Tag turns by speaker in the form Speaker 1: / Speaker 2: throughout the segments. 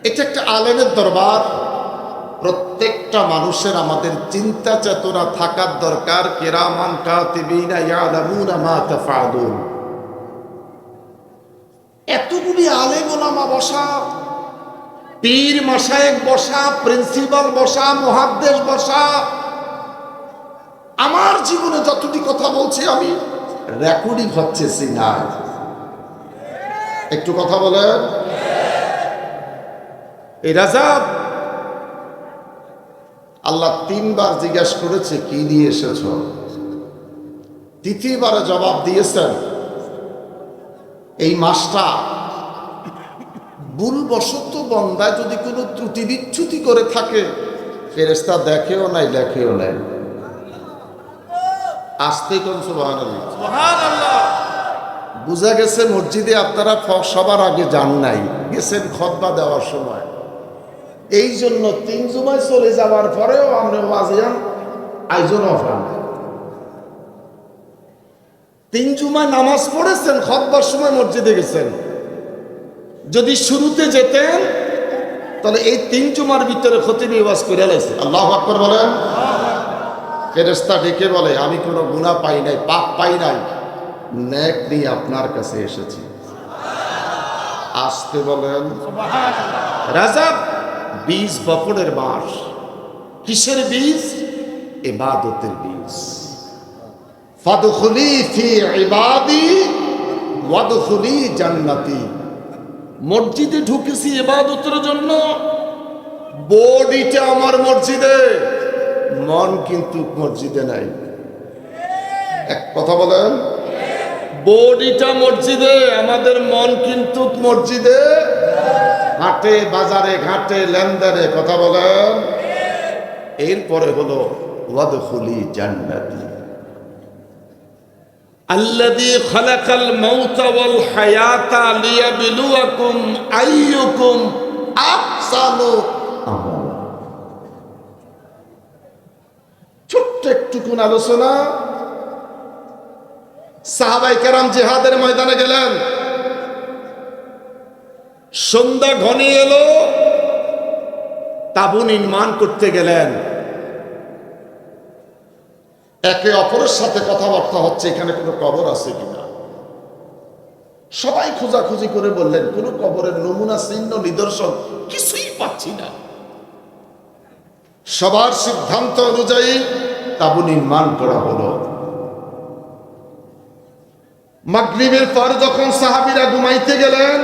Speaker 1: এটা একটা আলেমের দরবার। প্রত্যেকটা মানুষের আমাদের চিন্তা চেতনা থাকার দরকার। কিরামান কাতিবিনা ইয়ালামুনা মা তাফআলুন। এতগুলি আলেম ওলামা বসা, পীর মাশায়েখ বসা, প্রিন্সিপাল বসা, মুহাদ্দিস বসা। আমার জীবনে যতটি কথা বলছি আমি রেকর্ডিং হচ্ছে না। একটু কথা বলেন। এই রাজাব আল্লাহ 3 বার জিজ্ঞাসা করেছে কি নিয়ে এসেছ। তৃতীয়বারে জবাব দিয়েছেন এই মাসটা ভুলবশত বান্দা যদি কোনো ত্রুটি বিচ্যুতি করে থাকে ফেরেশতা দেখেও নাই লেখেও নাই। আসতে কোন সুবহানাল্লাহ সুবহানাল্লাহ। বুঝা গেছে মসজিদে আপনারা সবার আগে যান নাই, গেছেন খুতবা দেওয়ার সময়। এই জন্য 3 জুমায় চলে যাওয়ার পরেও আমরা ওয়াজিয়ান আয়োজন হন। 3 জুমায় নামাজ পড়েছেন, খুতবার সময় মসজিদে গেছেন। যদি শুরুতে যেতেন তাহলে এই 3 জুমার ভিতরে খতিব ওয়াজ করে লাইছে। আল্লাহু আকবার বলেন। ফেরেশতা ডেকে বলে আমি কোনো গুনাহ পাই নাই, পাপ পাই নাই, নেক নিয়ে আপনার কাছে এসেছি। আসতে বলেন সুবহানাল্লাহ। রাজাব বীজ বপনের মাস। কিসের বীজ? ইবাদতের বীজ। ফাদখুলি ফি ইবাদি ওয়াদখুলি জান্নাতি। মসজিদে ঢুকেছি ইবাদতের জন্য, বডিটা আমার মসজিদে, মন কিন্তু মসজিদে নাই। এক কথা বলেন। বডিটা মসজিদে, আমাদের মন কিন্তু মসজিদে, হাটে বাজারে ঘাটে লেনদেনে। কথা বলেন। এরপরে হলো ওয়াদখুলি জান্নাতি। আল্লাযী খালাকাল মাউতা ওয়াল হায়াতা লিয়াবলুয়াকুম আইয়ুকুম আহসানু আমালা। ছোট্ট একটুকুন আলোচনা। সাহাবায়ে কেরাম জিহাদের ময়দানে গেলেন, সন্ধ্যা ঘনিয়ে এলো, তাঁবু নির্মাণ করতে গেলেন। একে অপরের সাথে কথাবার্তা হচ্ছে এখানে কোনো কবর আছে কিনা। সবাই খোঁজাখুঁজি করে বললেন কোনো কবরের নমুনা চিহ্ন নিদর্শন কিছুই পাচ্ছি না। সবার সিদ্ধান্ত অনুযায়ী তাঁবু নির্মাণ করা হলো। মাগরিবের পর যখন সাহাবীরা ঘুমাইতে গেলেন,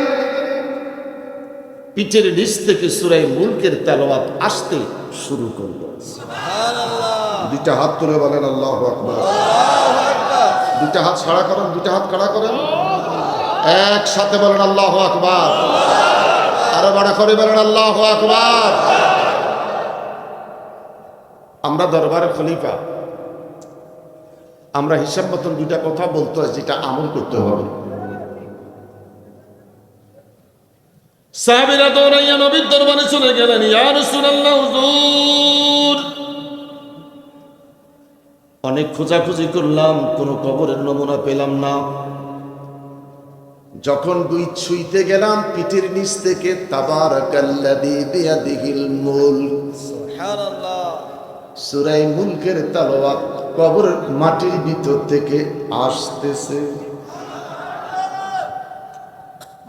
Speaker 1: পিঠের নিচ থেকে সূরা মুলকের তেলাওয়াত আসতে শুরু করলো। সুবহানাল্লাহ। দুইটা হাত তুলে বলেন আল্লাহু আকবার। আল্লাহু আকবার। দুইটা হাত ছাড়া করেন, দুইটা হাত কাড়া করেন, একসাথে বলেন আল্লাহু আকবার। আরো বড় করে বলেন আল্লাহু আকবার। আমরা দরবারে খলিফা, আমরা হিসাব মতন দুইটা কথা বলতে হয় যেটা আমল করতে হবে।
Speaker 2: সাহাবীরা দৌড়াইয়া নবীর দরবারে চলে গেলেন। ইয়া রাসূলুল্লাহ, হুজুর অনেক খোঁজাখুঁজি করলাম, কোনো কবরের নমুনা পেলাম না।
Speaker 1: যখন দুই ছুঁইতে গেলাম পিঠের নিচ থেকে তাবারাকাল্লাযী বিয়াদিহিল মুলক,
Speaker 2: সুবহানাল্লাহ,
Speaker 1: সূরা মুলকের তেলাওয়াত কবরের মাটির ভিতর থেকে আসতেছে।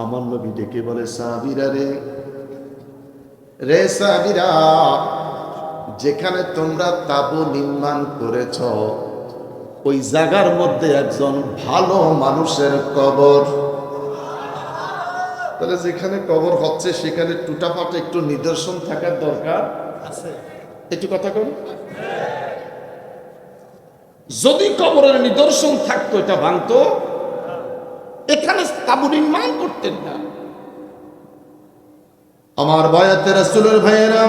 Speaker 1: আমার নবী ডেকে বলে সাহাবীরা রে সাহাবীরা, যেখানে তোমরা তাঁবু নির্মাণ করেছ ওই জায়গার মধ্যে একজন ভালো মানুষের কবর। তাহলে যেখানে কবর হচ্ছে সেখানে টুটাফাটা একটু নিদর্শন থাকার দরকার আছে। একটু কথা কন।
Speaker 2: যদি কবরের নিদর্শন থাকতো এটা ভাঙতো, এখানে তাঁবু নির্মাণ করতেন না।
Speaker 1: আমার বায়াতে রাসূলের ভাইয়েরা,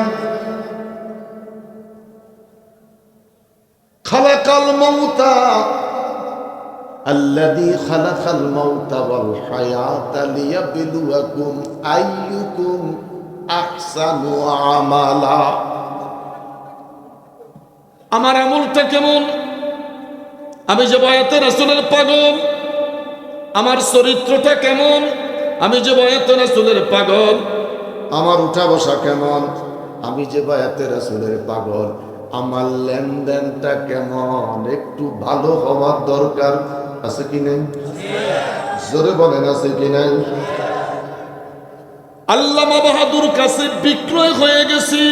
Speaker 1: খালাকাল মাউতা আল্লাযী খালাকাল মাউতা ওয়াল হায়াতা লিয়াবলুয়াকুম আইয়ুকুম আহসানু আমালা।
Speaker 2: আমার আমলটা কেমন, আমি যে বায়াতে রাসূলের পাগল, আমার চরিত্রটা কেমন, আমি যে বায়াতে রাসূলের পাগল,
Speaker 1: আমার উঠা বসা কেমন, আমি যে বায়াতে রাসূলের পাগল, আমার লেনদেনটা কেমন, একটু ভালো হওয়ার দরকার আছে কি নাই? জোরে বলেন আছে কি নাই?
Speaker 2: আল্লামা বাহাদুর কাছে বিক্রয় হয়ে গেছি,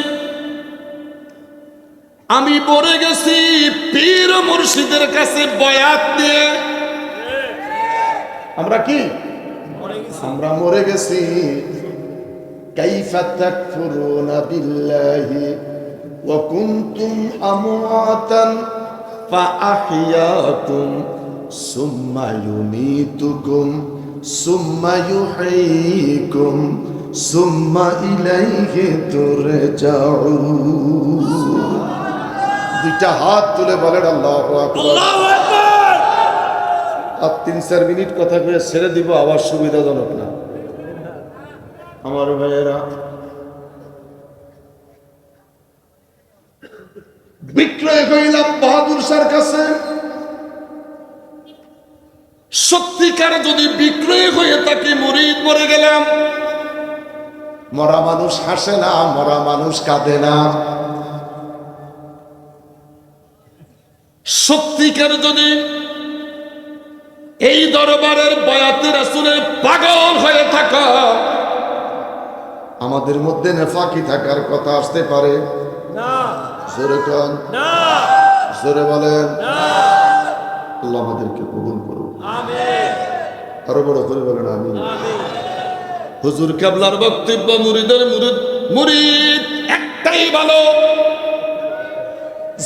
Speaker 2: আমি পড়ে গেছি পীর মুর্শিদের কাছে বয়াত দিয়ে।
Speaker 1: আমরা কি আমরা মরে গেছি। কাইফা তাকফুরুনা বিল্লাহি ওয়া কুনতুম আমওয়াতান ফাআহইয়াকুম সুম্মা ইউমীতুকুম সুম্মা ইউহয়ীকুম সুম্মা ইলাইহি তুরজাউন। দুইটা হাত তুলে বলেন আল্লাহু আকবার।
Speaker 2: আল্লাহু আকবার।
Speaker 1: আর 3-4 মিনিট কথা কয়ে ছেড়ে দিব, আবার সুবিধাজনক না আমার ভাইয়েরা। বিক্রয় করিলাম বাহাদুর শাহর কাছে।
Speaker 2: সত্যিকার যদি বিক্রয় হয়ে থাকে, মুরিদ মরে গেলাম।
Speaker 1: মরা মানুষ হাসে না, মরা মানুষ কাঁদে না।
Speaker 2: সত্যিকার যদি এই দরবারের বয়াতে রাসূলের পাগল হয়ে থাকা,
Speaker 1: আমাদের মধ্যে নেফাকি থাকার কথা আসতে পারে
Speaker 3: না
Speaker 1: জোরে কন,
Speaker 3: না
Speaker 1: জোরে বলেন। আল্লাহ আমাদেরকে কবুল করুন,
Speaker 3: আমিন
Speaker 1: আরো বড় করে বলেন আমিন।
Speaker 3: আমিন।
Speaker 2: হুজুর কেবলার বক্তব্য, মুরিদের মুরিদ, মুরিদ একটাই ভালো,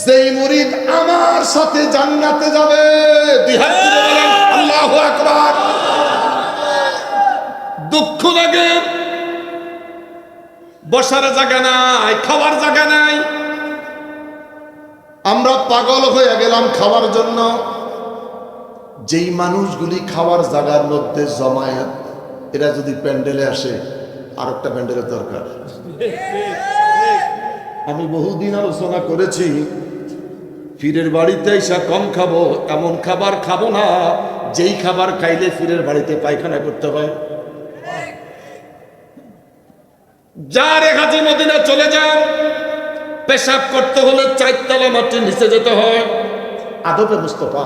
Speaker 1: যেই মুরিদ আমার সাথে জান্নাতে যাবে, দুই হাত তুলে বলেন আল্লাহু আকবার।
Speaker 2: দুঃখ লাগে, বসার জায়গা নাই, খাওয়ার জায়গা নাই।
Speaker 1: আমরা পাগল হয়ে গেলাম খাওয়ার জন্য। যেই মানুষগুলি খাওয়ার জায়গার মধ্যে জমায়েত, এরা যদি প্যান্ডেলে আসে, আর একটা প্যান্ডেলের দরকার। আমি বহুদিন আলোচনা করেছি, ফিরের বাড়িতে এসে কম খাবো, এমন খাবার খাবো না যেই খাবার খাইলে ফিরের বাড়িতে পায়খানা করতে হয়।
Speaker 2: যার হাজি মদিনা চলে যান, পেশাব করতে হলে 4 তলা মাটির নিচে যেতে হয়।
Speaker 1: আদবে মুস্তফা।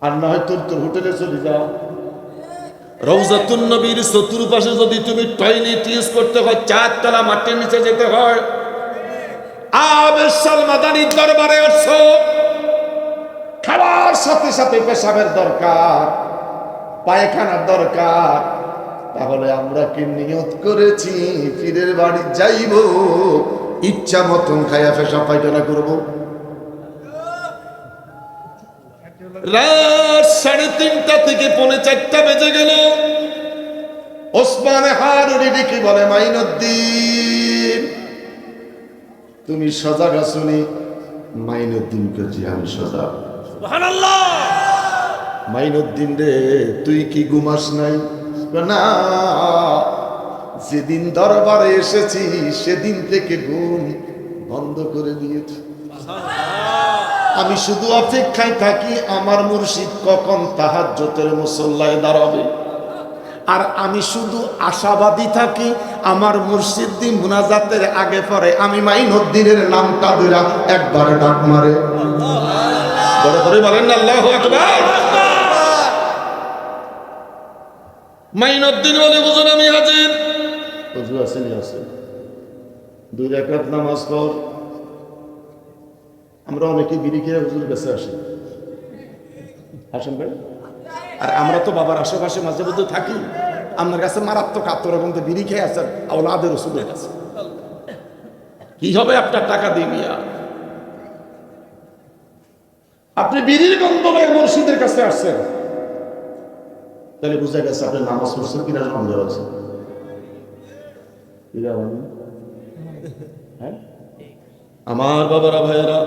Speaker 1: আর না হয় তোর তোর হোটেলে চলে যাও।
Speaker 2: রওজাতুন নবীর চতুর্পাশে যদি তুমি টয়লেট ইউজ করতে হয়, 4 তলা মাটির নিচে যেতে হয়। আবেশাল মাদানির দরবারে আসছো,
Speaker 1: খাবার সাথে সাথে পেশাবের দরকার, পায়খানার দরকার। তাহলে আমরা কি নিয়ত করেছি ফিরের বাড়ি যাইব, ইচ্ছা মতন খাইয়া পেশাব পায়খানা করবো?
Speaker 2: রাত 3:30 থেকে 4:45 বেজে গেল।
Speaker 1: ওসমানে হারুনি ডেকে বলে, মাইনুদ্দিন তুমি সজাগ আছনি? মাইনুদ্দিন জি আমি সজাগ।
Speaker 3: সুবহানাল্লাহ।
Speaker 1: মাইনুদ্দিন রে তুই কি ঘুমাস নাই? না, যেদিন দরবারে এসেছি সেদিন থেকে ঘুম বন্ধ করে দিয়েছি। আমি শুধু অপেক্ষায় থাকি আমার মুর্শিদ কখন তাহাজ্জুদের মুসল্লায় দাঁড়াবে। আর আমি শুধু আশাবাদী থাকি আমার মুর্শিদ দি মুনাজাতের আগে পরে আমি মাইনুদ্দিনের নামটা ধরে একবার ডাক মারে।
Speaker 2: বড় করে বলেন না আল্লাহু আকবার। মাইনুদ্দিন বলে, হুজুর আমি হাজির।
Speaker 1: হুজুর আসেনি? আছে 2 রাকাত নামাজ পড়। আমরা অনেকে বিড়ি খেয়ে হুজুরের কাছে আসি, আসেন ভাই। আর আমরা তো বাবার আশেপাশে মাঝে মধ্যে থাকি, আপনার কাছে মারাত্মক আত্মরকমতে বিড়ি খেয়ে আসেন আওলাদের রসুলের কাছে।
Speaker 2: কি হবে আপনার টাকা দিয়ে মিয়া?
Speaker 1: আপনি বিড়ির গন্ধ নয় মুর্শিদের কাছে আসছেন, তাহলে বুঝা গেছে আপনি নামাজ পড়ছেন কিনা সন্দেহ আছে। হ্যাঁ
Speaker 2: আমার বাবারা ভাইয়েরা,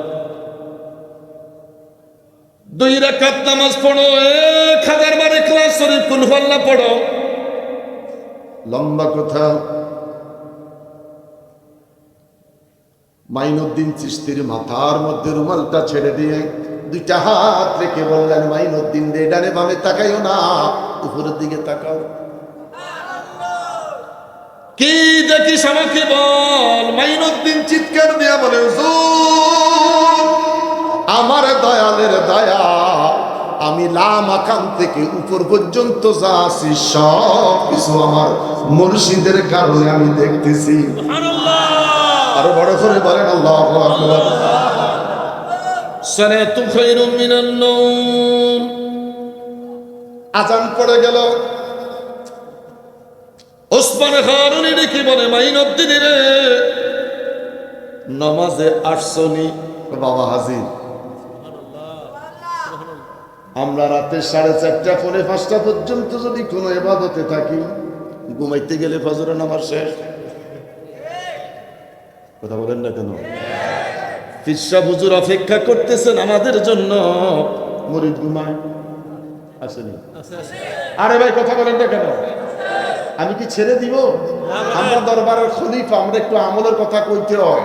Speaker 2: 2 রাকাত নামাজ পড়ো, 1000 বার ইখলাস শরীফ কুল হুয়াল্লাহ পড়ো।
Speaker 1: লম্বা কথা। মাইনুদ্দিন চিশতির মাথার মধ্যে রুমালটা ছেড়ে দিয়ে 2টা হাত রেখে বললেন, মাইনুদ্দিন রে ডানে বামে তাকাইও না, উপরের দিকে তাকাও।
Speaker 2: কি দেখিস আমাকে বল।
Speaker 1: মাইনুদ্দিন চিৎকার দিয়া বলে, হুজুর আমার দয়ালের দয়া, আমি লামাকাম থেকে উপর পর্যন্ত যা আছি সব কিছু আমার মুর্শিদের কারণে আমি দেখতেছি। আরো বড় করে বলেন আল্লাহু আকবার।
Speaker 2: সালাতু খায়রুম মিনান নাওম।
Speaker 1: আজান পড়ে গেল।
Speaker 2: ওসমান হারুনি ডেকে বলে, মাইনুদ্দিন রে, নামাজে আসছনি?
Speaker 1: বাবা হাজির। আমরা রাতে 4:30 পরে 5টা পর্যন্ত যদি কোনো ইবাদতে থাকি, ঘুমাইতে গেলে ফজরের নামাজ শেষ। কথা বলেন না কেন?
Speaker 2: ফিরসা হুজুর অপেক্ষা করতেছেন আমাদের জন্য।
Speaker 1: মুরিদ ঘুমায় আসেনি।
Speaker 2: আরে ভাই কথা বলেন না কেন?
Speaker 1: আমি কি ছেড়ে দিব? আমরা দরবারের খলিফা, আমরা একটু আমলের কথা কইতে হয়।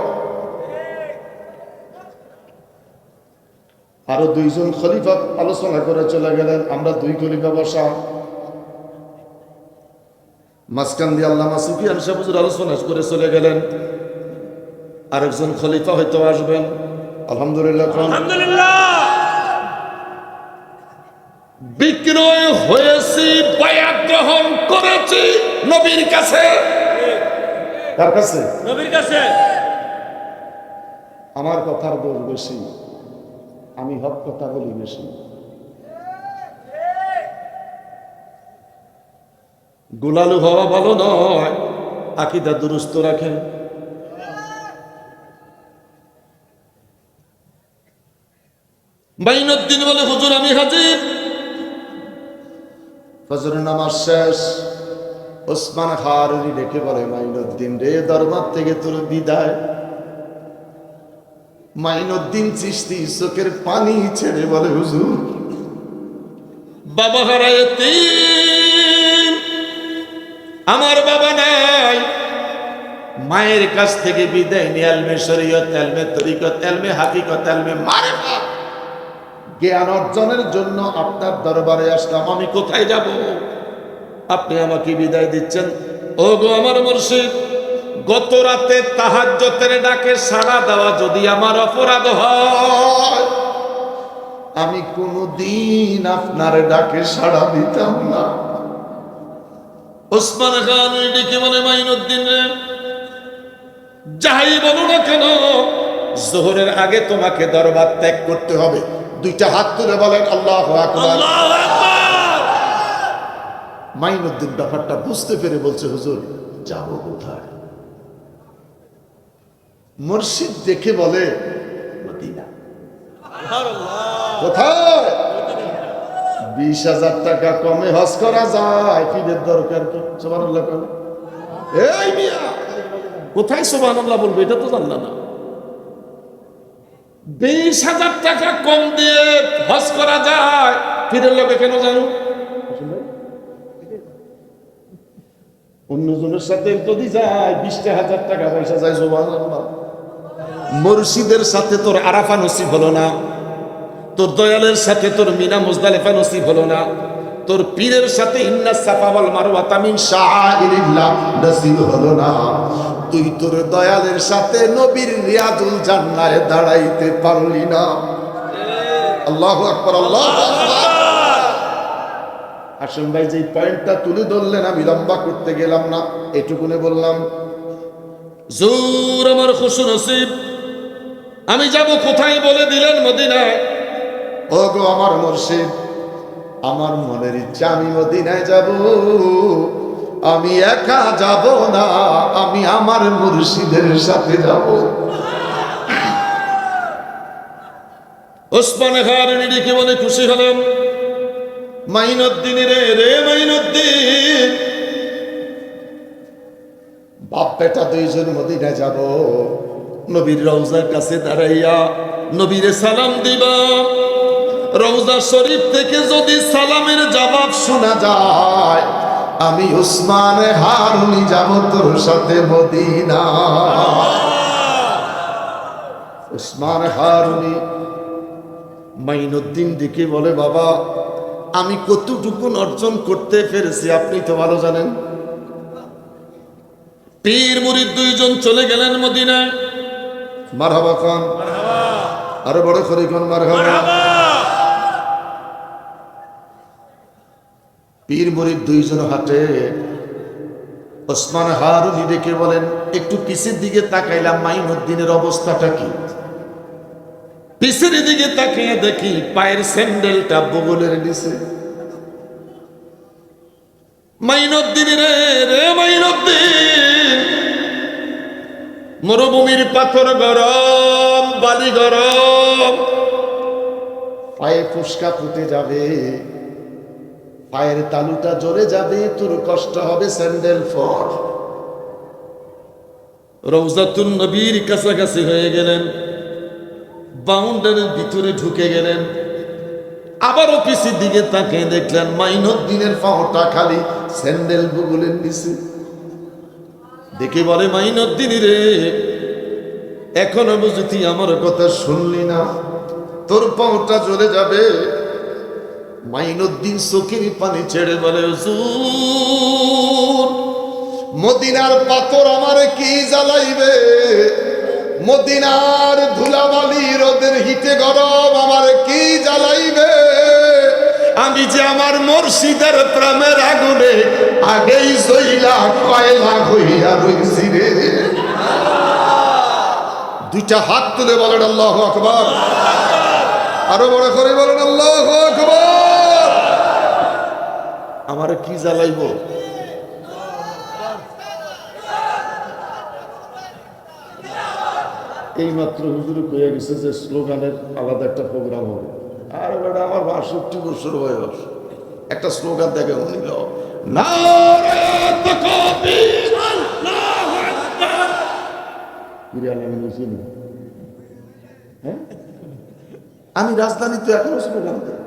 Speaker 1: আরো 2 জন খলিফা আলোচনা করে চলে গেলেন, আমরা 2 খলিফা বসা। মাঝখান দিয়ে আল্লামা সুফিয়ান সাহেব হুজুর আলোচনা করে চলে গেলেন। আরেকজন খলিফা হয়তো আসবেন। আলহামদুলিল্লাহ।
Speaker 3: আলহামদুলিল্লাহ।
Speaker 2: বিক্রয় হয়েছি, বায়াত গ্রহণ করেছি নবীর কাছে।
Speaker 1: কার কাছে?
Speaker 3: নবীর কাছে।
Speaker 1: আমার কথার দোষ বেশি, আমি হক কথা বলি বেশি।
Speaker 2: গোলালু হওয়া ভালো নয়, আকীদা দুরুস্ত রাখেন। মাইনুদ্দিন বলে, হুজুর আমি হাজির।
Speaker 1: ফজরের নামাজ শেষ। ওসমান হারুনি ডেকে বলে, মাইনুদ্দিন রে, দরবার থেকে তোর বিদায়। মাইনুদ্দিন চিশতি চোখের পানি ছেড়ে বলে, হুজুর
Speaker 2: বাবা হারায় তিন, আমার বাবা নাই। মায়ের কাছ থেকে বিদায় নিয়ে এলমে শরীয়ত, এলমে তরিকত, এলমে হাকিকত, এলমে মারিফাত
Speaker 1: জ্ঞান অর্জনের জন্য আপনার দরবারে আসলাম।
Speaker 2: আমি কোথায় যাব? আপনি আমাকে বিদায় দিচ্ছেন। ও গো আমার মুর্শিদ, গত রাতে তাহাজ্জুদের ডাকে সাড়া দেওয়া যদি আমার অপরাধ হয়,
Speaker 1: আমি কোনদিন আপনার ডাকে সাড়া দিতাম না।
Speaker 2: ওসমান খান ডেকে বলে, মাইনুদ্দিন রে, যাই বলো না কেন, জোহরের আগে তোমাকে দরবার ত্যাগ করতে হবে।
Speaker 1: 2টা হাত তুলে বলেন আল্লাহু আকবার।
Speaker 3: আল্লাহু আকবার।
Speaker 1: মাইনুদ্দিন ব্যাপারটা বুঝতে পেরে বলছে, হুজুর যাব কোথায়? মুর্শিদ দেখে বলে, মদিনা। কোথায়? 20,000 টাকা কমে হজ করা যায়, ফিরের দরকার কি? সুবহানাল্লাহ। এই মিয়া,
Speaker 2: কোথায় সুবহানাল্লাহ বলবে? এটা তো জানলা না। 20,000 টাকা কম দিয়ে হজ করা যায়, ফিরের লোকে কেন জানো?
Speaker 1: অন্যজনের সাথে যদি যায় 20,000 টাকা পয়সা যায়। সুবহানাল্লাহ। মুর্শিদের সাথে তোর
Speaker 2: আরাফা নসিব হলো না, তোর দয়ালের সাথে তোর মিনা মুজদালিফা নসিব হলো না, তোর পীরের সাথে ইন্না সাফা ওয়াল মারওয়াতা মিন
Speaker 1: শাআইরিল্লাহ নসিব হলো না। তুই তোর দয়ালের সাথে নবীর রিয়াজুল জান্নাহে দাঁড়াইতে পারলি না। আল্লাহু আকবার, আল্লাহু আকবার। হাশিম ভাই যে পয়েন্টটা তুলে ধরলেন, আমি লম্বা করতে গেলাম না, এটুকুনে বললাম।
Speaker 2: জোর আমার খুশু নসিব, আমি যাব কোথায় বলে দিলেন? মদিনায়।
Speaker 1: ও গো আমার মুর্শিদ, আমার মনের ইচ্ছা আমি মদিনায় যাব। আমি একা যাব না, আমি আমার মুর্শিদের সাথে যাব।
Speaker 2: ওসমান হারুনি ডেকে বলে, খুশি হলাম। মাইনুদ্দিন রে, রে মাইনুদ্দিন,
Speaker 1: বাপ বেটা 2 জন মদিনায় যাব।
Speaker 2: নবীর রওজার কাছে দাঁড়াইয়া নবীরে সালাম দিবা। রওজা শরীফ থেকে যদি সালামের জবাব
Speaker 1: শোনা যায়, আমি ওসমান হারুনি যাব তোর সাথে মদিনা। ওসমান হারুনি মাইনুদ্দিন দেখে বলে, বাবা আমি কতটুকু অর্জন করতে পেরেছি আপনি তো ভালো জানেন।
Speaker 2: পীর মুরিদ দুইজন চলে গেলেন মদিনায়।
Speaker 1: মারহাবা খান, আরো বড় করে কোন মারহাবা। পীর মুরিদ দুইজন হাঁটে। ওসমান হারুনি ডেকে বলেন, একটু পিছের দিকে তাকাইলাম, মাইনুদ্দিনের অবস্থাটা কি?
Speaker 2: পিছের দিকে তাকিয়ে দেখি পায়ের স্যান্ডেলটা বগলের নিচে। মাইনুদ্দিন রে, রে মাইনুদ্দিন, মরুভূমির পাথর গরম, বালি গরম,
Speaker 1: পায়ে ফুসকা ফুটে যাবে, পায়ের তালুটা জ্বলে যাবে, তোর কষ্ট হবে, স্যান্ডেল ফর।
Speaker 2: রওজাতুন নবীর কাছাকাছি হয়ে গেলেন, বাউন্ডারির ভিতরে ঢুকে গেলেন। আবার অফিসের দিকে তাকিয়ে দেখলেন মাইনুদ্দিনের পাওটা খালি,
Speaker 1: স্যান্ডেল বগলের নিচে।
Speaker 2: দেখে বলে, মাইনুদ্দিন রে, এখনো বুঝি তুই আমার কথা শুনলি না?
Speaker 1: তোর পাওটা জ্বলে যাবে।
Speaker 2: মাইনুদ্দিন চোখের পানি ছেড়ে বলে, হুজুর,
Speaker 1: মদিনার পাথর আমার কি জ্বালাইবে, মদিনার ধুলাবালি রোদের হিটে গরম আমার কি জ্বালাইবে।
Speaker 2: আমি যে আমার মুর্শিদের প্রেমের আগুনে
Speaker 1: আগেই জইলা কয়লা হইয়া রইছি রে। দুইটা হাত তুলে বলেন আল্লাহু আকবার, আরো বড় করে বলেন আল্লাহু আকবার।
Speaker 2: আমার কি জ্বালাইব?
Speaker 1: এই মাত্র হুজুর কইয়া গেছে যে স্লোগানের আলাদা একটা প্রোগ্রাম হবে। আর বেটা আমার ৬২ বছর বয়স, একটা স্লোগান দেখে মনে গেল,
Speaker 2: নারায়ে তাকবীর,
Speaker 1: হ্যাঁ আমি রাজধানীতে এখনো স্লোগান দেই।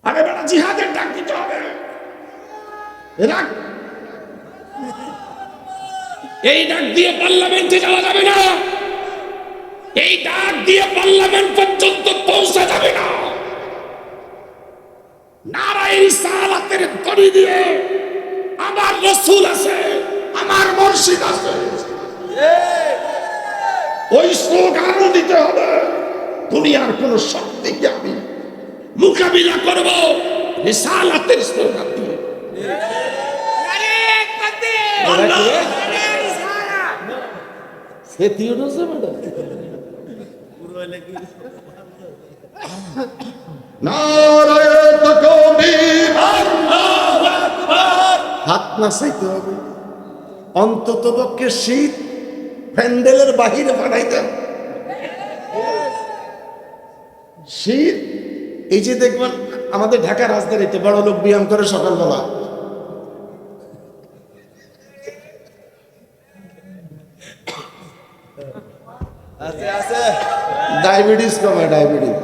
Speaker 2: আরে বেটা, জিহাদের ডাক দিতে হবে। রাখ, এই ডাক দিয়ে পার্লামেন্টে যাওয়া যাবে না, এই ডাক দিয়ে পার্লামেন্ট পর্যন্ত পৌঁছা যাবে না। নারায়ে রিসালাতের তরি দিয়ে আমার রাসূল আছে, আমার মুর্শিদ আছে, ওই স্লোগান দিতে হবে। দুনিয়ার কোন শক্তিকে আমি মোকাবিলা করব রিসালাতের স্লোগান দিয়ে।
Speaker 1: নারায়ে তাকবীর, হাত নাচাইতে হবে। অন্তত পক্ষে শীত প্যান্ডেলের বাহিরে বানাইতেন। শীত, এই যে দেখবেন আমাদের ঢাকা রাজধানীতে বড় লোক ব্যায়াম করে সকালবেলা, ডায়াবেটিস কমে, ডায়াবেটিস।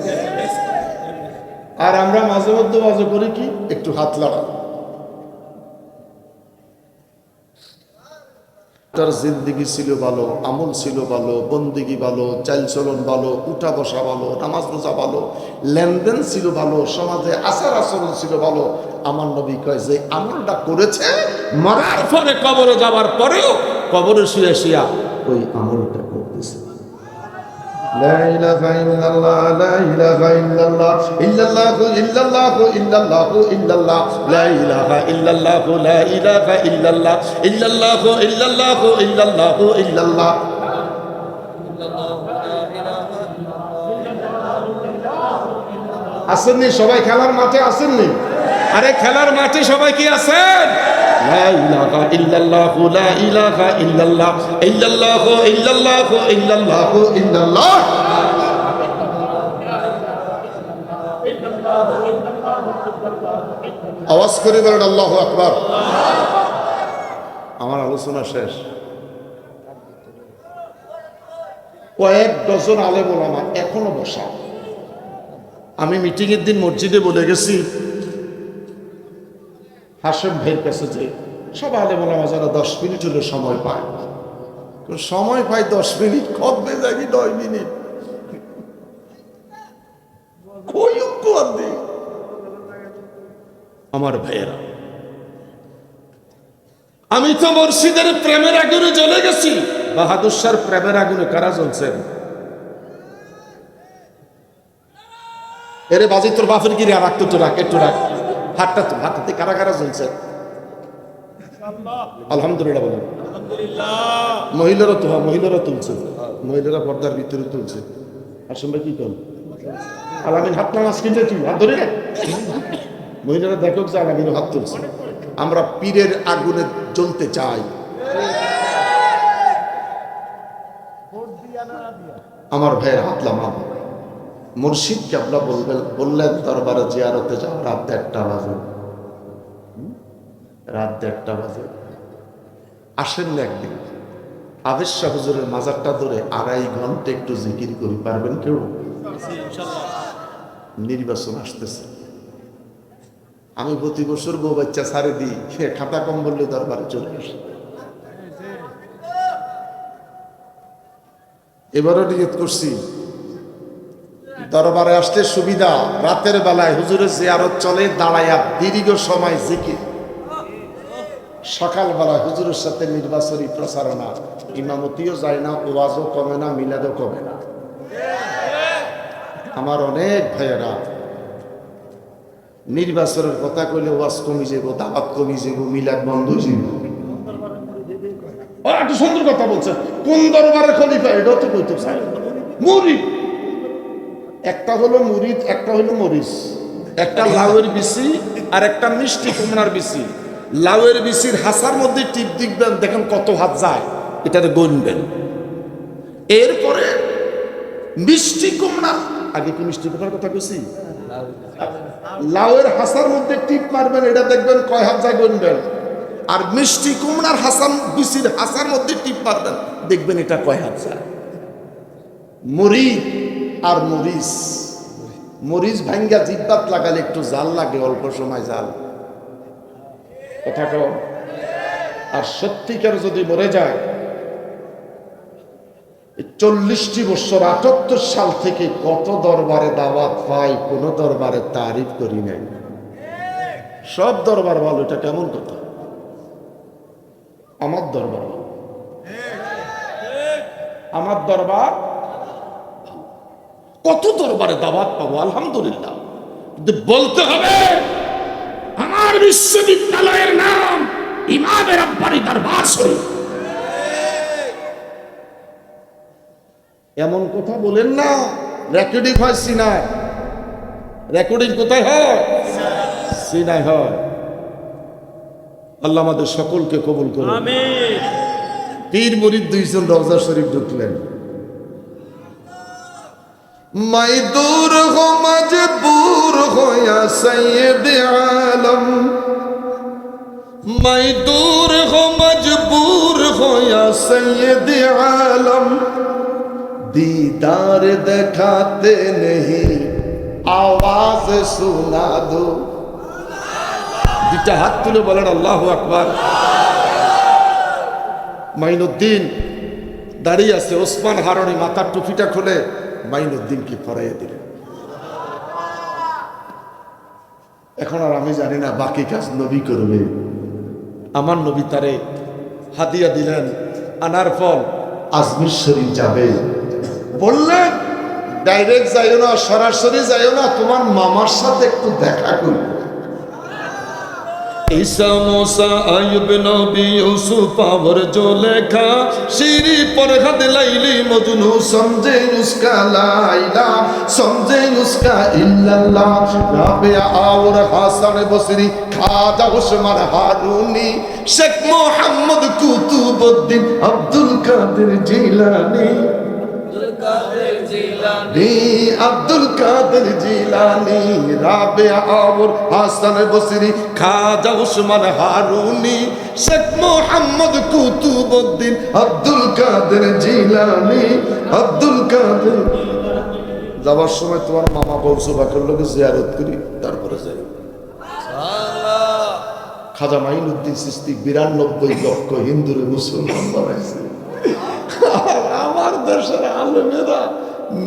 Speaker 1: আর আমরা মাঝে মধ্যে মাঝে করি কি, একটু হাত লড়া। তার জিন্দিগি ছিল ভালো, আমল ছিল ভালো, বন্দিগি ভালো, চালচলন ভালো, উঠা বসা ভালো, নামাজ রোজা ভালো, লেনদেন ছিল ভালো, সমাজে আচার আচরণ ছিল ভালো। আমার নবী কয় যে আমলটা করেছে,
Speaker 2: মরার পরে কবরে যাবার পরেও কবরে শুয়ে শুয়া
Speaker 1: ওই আমলটা করতেছে। লা ইলাহা ইল্লাল্লাহ, লা ইলাহা ইল্লাল্লাহ, ইল্লাল্লাহু ইল্লাল্লাহু ইল্লাল্লাহু ইল্লাল্লাহ, লা ইলাহা ইল্লাল্লাহু, লা ইলাহা ইল্লাল্লাহ, ইল্লাল্লাহু ইল্লাল্লাহু ইল্লাল্লাহু ইল্লাল্লাহ। আসেননি সবাই? খেলার মাঠে আসেননি?
Speaker 2: আরে খেলার মাঠে সবাই কি আছেন?
Speaker 1: লা ইলাহা ইল্লাল্লাহু, লা ইলাহা ইল্লাল্লাহ, ইল্লাল্লাহু ইল্লাল্লাহু ইল্লাল্লাহু ইল্লাল্লাহ। আওয়াজ করে বলেন আল্লাহু আকবার। আমার আলোচনা শেষ। কয়েক ডজন আলেম ওলামা এখনো বসা। আমি মিটিং এর দিন মসজিদে বলে গেছি হাশেম ভাইয়ের কাছে যে সব আলেম ওলামা যারা 10 মিনিট হলে সময় পায়, সময় পায় 10 মিনিট, কবে যাবি 9 মিনিট,
Speaker 2: আমার ভাইয়েরা, আমি তো মুর্শিদের প্রেমের আগুনে জ্বলে গেছি। বাহাদুর শাহর প্রেমের আগুনে কারা জ্বলছেন? এরে বাজি তোর বাপের গিরে রাখ, তো রাখ, একটু রাখ হাতটা, তো হাতটাতে কারা কারা জ্বলছেন? আলহামদুলিল্লাহ বলেন। মহিলারা তো, মহিলারা তুলছে, মহিলারা পর্দার ভিতরে তুলছে। আসুন ভাই কি করেন? আলামিন হাত নামাজ কিনতে তুই হাত ধরে রাখ। মহিলারা দেখো যে আলামিন হাত তুলছে। আমরা পীরের আগুনে জ্বলতে চাই। আমার ভাইয়ের হাত লামাবো। মুর্শিদ কেবলা বললেন দরবারে জিয়ারতে যাও রাত 1টা বাজে। রাত 1টা বাজে আসেন না একদিন আবেশ শাহ হুজুরের মাজারটা ধরে 2.5 ঘন্টা একটু জিকির করি, পারবেন কেউ? নির্বাচন আসতেছে, আমি প্রতি বছর বউ বাচ্চা ছাড়ে দিই, সে খাতা কম বললে দরবারে চলে আসে। এবারও নিয়ত করছি দরবারে আসতে সুবিধা, রাতের বেলায় হুজুরের জিয়ারত চলে দাঁড়াইয়া দীর্ঘ সময় জিকির, সকালবেলা হুজুরের সাথে নির্বাচনী প্রচারণা, ইমামতিও যায় না, ওয়াজও কমে না, মিলাদও কমে না। আমার অনেক ভাইয়েরা নির্বাচনের কথা কইলে ওয়াজ কমি যাব, দাওয়াত কমি যাব, মিলাদ বন্ধ যাব। একটা সুন্দর কথা বলছে, কোন দরবারের খলিফা এটাও তো কইতে চাই। মুরিদ একটা হলো মুরিদ, একটা হলো মরিচ, একটা লাউয়ের বিচি আর একটা মিষ্টি কুমড়ার বিচি। লাউয়ের বিচির হাসার মধ্যে টিপ দিবেন, দেখেন কত হাত যায়, এটাতে গুনবেন। এরপরে মিষ্টি কুমড়া, আগে কি মিষ্টি কুমড়ার কথা কইছি? লাউয়ের হাসার মধ্যে টিপ মারবেন, এটা দেখবেন কয় হাত যায় গুনবেন। আর মিষ্টি কুমড়ার হাসান বিচির হাসার মধ্যে টিপ মারবেন, দেখবেন এটা কয় হাত যায়। মুরিদ আর মরিচ, মরিচ ভাঙ্গা জিব্বাত লাগালে একটু জাল লাগে, অল্প সময় জাল, কথা কও। আর সত্যিকার যদি মরে যায়, 40টি বছর 78 সাল থেকে কত দরবারে দাওয়াত পাই, কোন দরবারে তারিফ করি নাই। সব দরবার ভালো, এটা কেমন কথা? আমার দরবার ভালো, আমার দরবার কত দরবারে দাওয়াত পাবো আলহামদুলিল্লাহ, কিন্তু বলতে হবে আমার বিশ্ববিদ্যালয়ের নাম ইমামের আব্বারি দরবার শরীফ। এমন কথা বলেন না, রেকর্ডিং হয় সিনাই। রেকর্ডিং কোথায় হয়? সিনাই হয়। আল্লাহ আমাদের সকলকে কবুল করুন, আমিন। পীর মুরিদ 2 জন রওজা শরীফ ঢুকলেন। मैं दूर हो मजबूर हो या सैयद आलम, मैं दूर हो मजबूर हो या सैयद आलम, दीदार दिखाते नहीं आवाज सुना दो। দুটা হাত তুলে বলেন আল্লাহু আকবার। মাইনুদ্দিন দাঁড়িয়ে আছে, ওসমান হারুনি মাথার টুপিটা খুলে মাইনুদ্দিনকে পরাইয়া দিলেন। এখন আর আমি জানি না বাকি কাজ নবী করবে। আমার নবী তারে হাদিয়া দিলেন আনার ফল। আজমির শরীফ যাবে, বললেন ডাইরেক্ট যাইও না, সরাসরি যাইও না, তোমার মামার সাথে একটু দেখা করবে। ঈসা মুসা আইয়ুব নবী ইউসুফ और जो लेखा शीरी पर हद लैली मजनू समझे उसका लाइला समझे उसका इल्लल्लाह राबिया और हसन बसरी खाजा उस्मान हारूनी शेख मोहम्मद कुतुबुद्दीन अब्दुल कादिर जिलानी अब्दुल कादिर जिलानी राबिया और हसन बसरी खाजा उस्मान हारूनी शेख मोहम्मद कुतुबुद्दीन अब्दुल कादिर जिलानी अब्दुल कादिर। যাবার সময় তোমার মামা বলসবা করলো কি জিয়ারত করি, তারপরে যাই। খাজা মাইনুদ্দিন চিশতি 92 লক্ষ হিন্দুরে মুসলমান বানাইছে। আমার দেশের আলেমেরা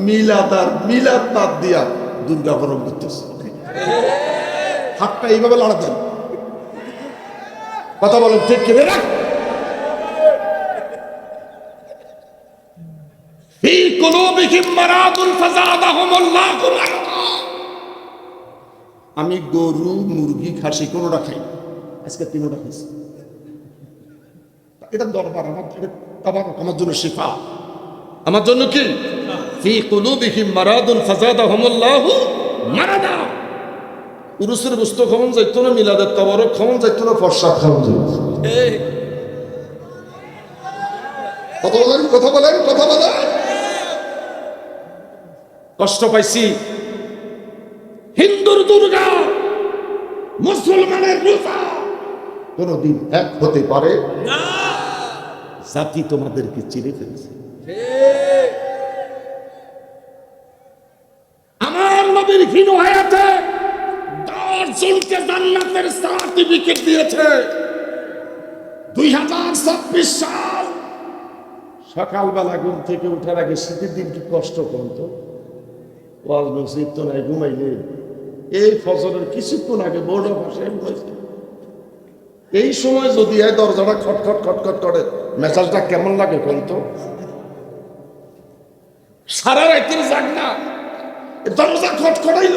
Speaker 2: মিলাদ আর মিলাদ বাদ দিয়া দুর্গা পালন করতেছে। হাতটা এইভাবে লড়াতেন, কথা বলেন ঠিক কিনা? কুলুবিহিম মারাদুন ফাযাদাহুমুল্লাহু মারাদা। আমি গরু, মুরগি, খাসি কোনোটা খাই না, আজকে তিনোটা খাইছি। এটা দরবার আমার জন্য শিফা, আমার জন্য কি? ফি কুলুবিহিম মারাদুন ফাযাদাহুমুল্লাহু মারাদা। উরুসের বস্তু খাওয়ান যাইতো না, মিলাদের তাবারক খাওয়ান যাইতো না, ফরসাদ খাওয়ান যাইতো। কথা বলেন, কথা বলেন, কথা বলেন। কষ্ট পাইছি। হিন্দুর দুর্গা, মুসলমানের রোজা কোনদিন এক হতে পারে না। জাতি তোমাদেরকে চিনে ফেলছে। আমার নবীর হীন হায়াতে 10 জনকে জান্নাতের সার্টিফিকেট দিয়েছে। 2026 সাল সকালবেলা ঘুম থেকে উঠার আগে শীতের দিন কি কষ্ট করতো, ওয়াজ নসিব তো নাই, ঘুমাইলে এই ফজরের কিছুক্ষণ আগে বোর্ড ভাষায় হয়েছে। এই সময় যদি এই দরজাটা খটখট খটখট করে, মেজাজটা কেমন লাগে বলতো? সারা রাতের জাগনা, দরজা খটখটাইল,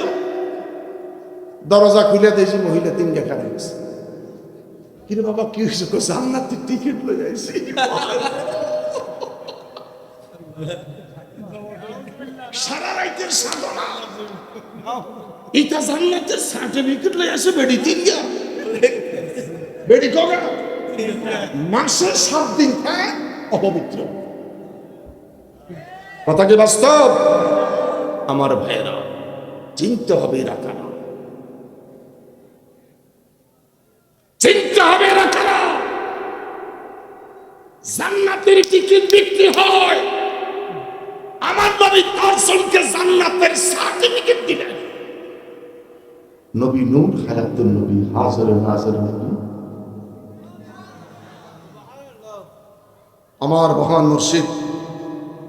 Speaker 2: দরজা খুলে দিয়েছি, মহিলা 3 দেখা দিয়েছে। কিন্তু বাবা কি হয়েছে? জান্নাতের টিকিট লয়ে আইছি। সারা রাতের সাধনা, এটা জান্নাতের সার্টিফিকেট লয়ে আসে। বেডি 3 গা, বেডি কগা, মাসে 7 দিন খায় অপবিত্র। কথা কি বাস্তব? আমার ভাইয়েরা, চিনতে হবে এরা কারা, চিনতে হবে এরা কারা। জান্নাতের টিকিট বিক্রি হয়, আমার নবী 10 জনকে জান্নাতের সার্টিফিকেট দিলেন। নবী নূর, হায়াতুন নবী, হাজির নাজির নবী। আমার মহান মুর্শিদ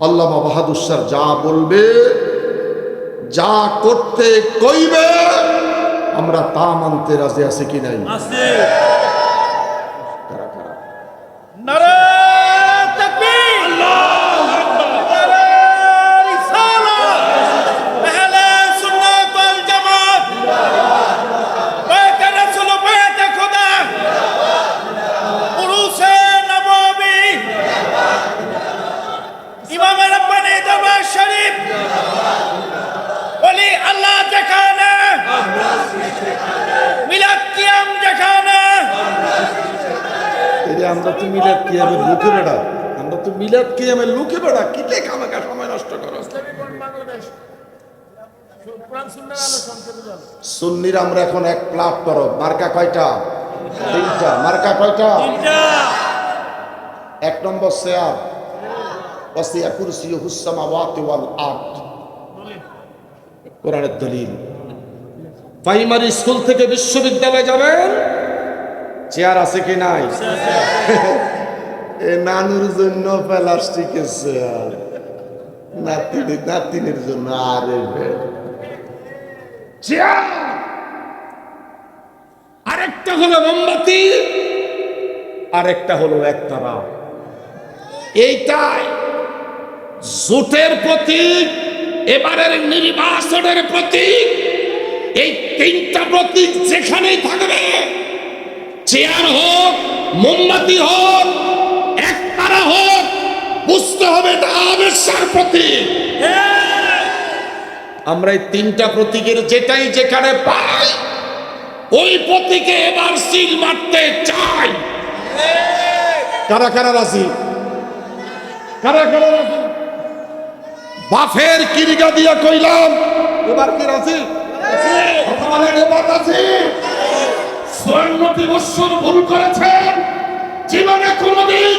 Speaker 2: আল্লামা বাহাদুর শাহ যা বলবে, যা করতে কইবে, আমরা তা মানতে রাজি আছি কি নাই?
Speaker 3: আছে।
Speaker 2: কারা কারা?
Speaker 3: নারে তাকবীর, আল্লাহু আকবার, নারে রিসালাত, আহলে সুন্নাত ওয়াল জামাত, বাইত রাসূল, বাইত খুদা, উরুসে নববী, ইমাম রব্বানী দরবার শরীফ, ওলি আল্লাহ যেখানে, মিলাদ কিয়াম যেখানে।
Speaker 2: আমরা তো মিলাদ কিয়ামের লোকে বেড়া, আমরা তো মিলাদ কিয়ামের লোকে বেড়া, কি লেখা আমাকে সময় নষ্ট করো। সুন্নির আমরা এখন এক প্লাট করো। মার্কা কয়টা? 3টা। মার্কা কয়টা? 1 নম্বর চেয়ার, ওয়াসিয়া কুরসিয়ুহুস সামাওয়াতি ওয়াল আরদ, কোরআনের দলিল। প্রাইমারি স্কুল থেকে বিশ্ববিদ্যালয়ে যাবেন, চেয়ার আছে কি নাই? এ নানুর জন্য প্লাস্টিকের চেয়ার, নাতিনের জন্য আরে চেয়ার। আরেকটা হলো মোমবাতি, আরেকটা হলো একতারা। এইটাই জোটের প্রতীক, এবারের নির্বাচনের প্রতীক। এই 3টা প্রতীক যেখানেই থাকবে, চেয়ার হোক, মোমবাতি হোক, একতারা হোক, বুঝতে হবে এটা আবেশের প্রতীক। আমরা এই 3টা প্রতীকের যেটাই যেখানে পাই, ওই প্রতীকে এবার সিল মারতে চাই। কারা কারা রাজি? কারা কারা রাজি? বাফের কিরিগা দিয়া কইলাম, এবার কি রাজি? এবার রাজি। 54 বছর ভুল করেছেন, জীবনে কোনদিন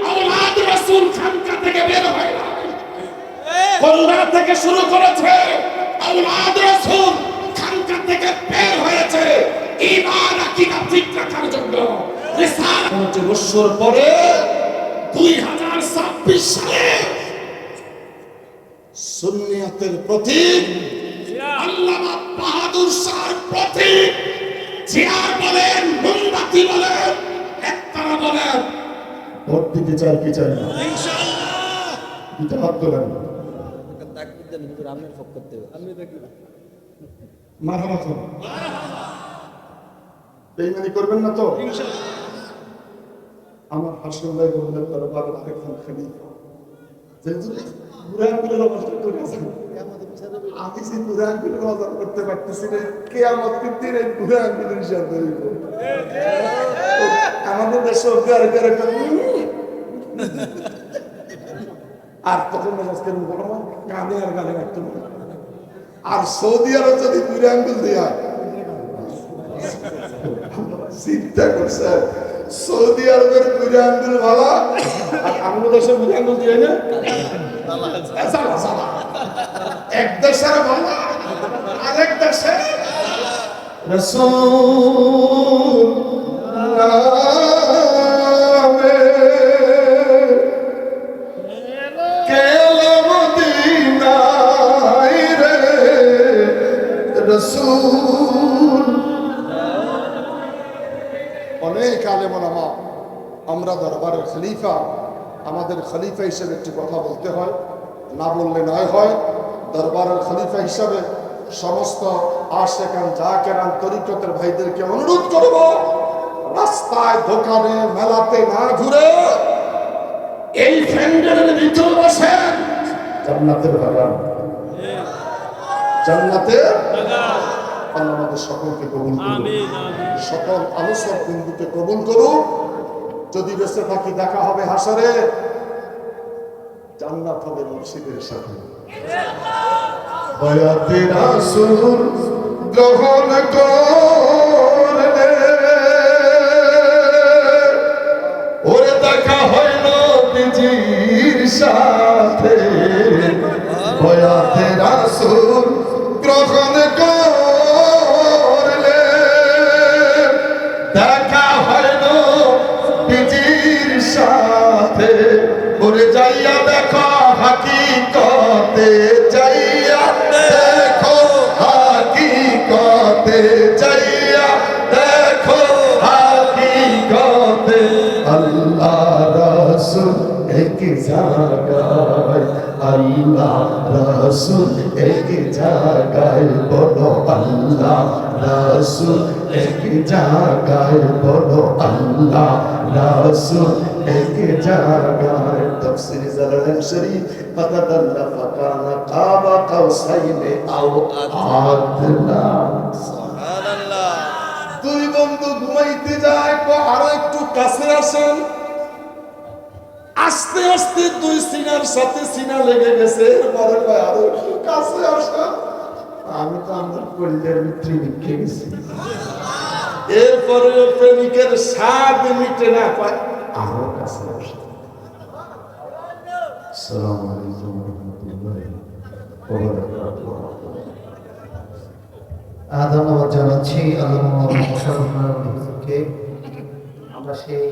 Speaker 2: আওলাদ রাসূল খানকা থেকে বের হয় না। করোনা থেকে শুরু করেছে, আওলাদ রাসূল খানকা থেকে বের হয়েছে ঈমান আকীদা ঠিক রাখার জন্য। রিসালাত 50 বছর পরে 2026 সালে সুন্নিয়তের প্রতীক আল্লামা বাহাদুর শাহর প্রতীক, চেয়ার বলেন, মোমবাতি বলেন, একতারা বলেন, ভোট দিতে চাই কি চাই না? ইনশাআল্লাহ। এটা হাত তোলেন।
Speaker 1: মারহাবা তো বেঈমানি করবেন না তো? আমার হাসন ভাই বললেন তারা বাবার আরেকজন খলিফা বুড়া আঙ্গুলের অবস্থা করে আছেন। আমি যে বুড়া আঙ্গুলের অবস্থা করতে পারতেছি না, কিয়ামতের দিন এই বুড়া আঙ্গুলের হিসাব ধরিব। আমাদের দেশে আর তখন আজকে কানে আর গালে রাখতে পারে। আর সৌদি আরব যদি বুড়া আঙ্গুল দেয়া চিন্তা করছে, সৌদি আরবের বুড়া আঙ্গুল ভালো আর আমাদের দেশের বুড়া আঙ্গুল দিয়ে না এক দেশের ভালো আরেক দেশে রাসূল নামে কেলা মদিনায় রে রাসূল। অনেক আলেম ওলামা, আমরা দরবারের খলিফা, আমাদের খলিফা হিসেবে একটি কথা বলতে হয়, না বললে নয় হয়। দরবারের খলিফা হিসাবে সমস্ত আশেকান জাকেরান তরিকতের ভাইদেরকে অনুরোধ করব, রাস্তায় দোকানে মেলাতে না ঘুরে এই ফ্যান্ডেলের ভিতর বসেন। জান্নাতের বাগান, জান্নাতের আল্লাহ আমাদের সকলকে কবুল করুন, সকল আলোচক বিন্দুকে কবুল করুন। যদি বেঁচে থাকি দেখা হবে হাসরে, জান্নাত হবে মুর্শিদের সাথে। বয়াতে রাসূল গ্রহণ করলে ওরে দেখা হয় নবীজির সাথে। বয়াতে রাসূল গ্রহণ করলে দেখা হয় নবীজির সাথে। ওরে যাইয়া দেখো হাকিকতে, যাইয়া দেখো হাকিকতে, যাইয়া দেখো হাকিকতে। আল্লাহ রাসূল এক জায়গায়, আল্লাহ রাসূল এক জায়গায়, বলো আল্লাহ রাসূল এক জায়গায়, বলো আল্লাহ রাসূল এক জায়গায়। তাফসীর জালালাইন শরীফ ফাতাদাল্লা ফাকানা কাবা কাউসাইনে আও আদনা। সুবহানাল্লাহ। দুই বন্ধু ঘুমাইতে যায়, আরো একটু কাছে আসেন। আস্তে আস্তে দুই সিনার সাথে সিনা লেগে গেছে, পরে কয় আরো একটু কাছে আসেন। আমি তো আমার কলিজার ভিতরে লিখে গেছি। এরপরে প্রেমিকের স্বাদ মিটে না, কয় আরো কাছে আসেন। আসসালামু আলাইকুম ওয়া রাহমাতুল্লাহি ওয়া বারাকাতুহু।
Speaker 4: ধন্যবাদ জানাচ্ছি আল্লাহ হুজুরকে। আমরা সেই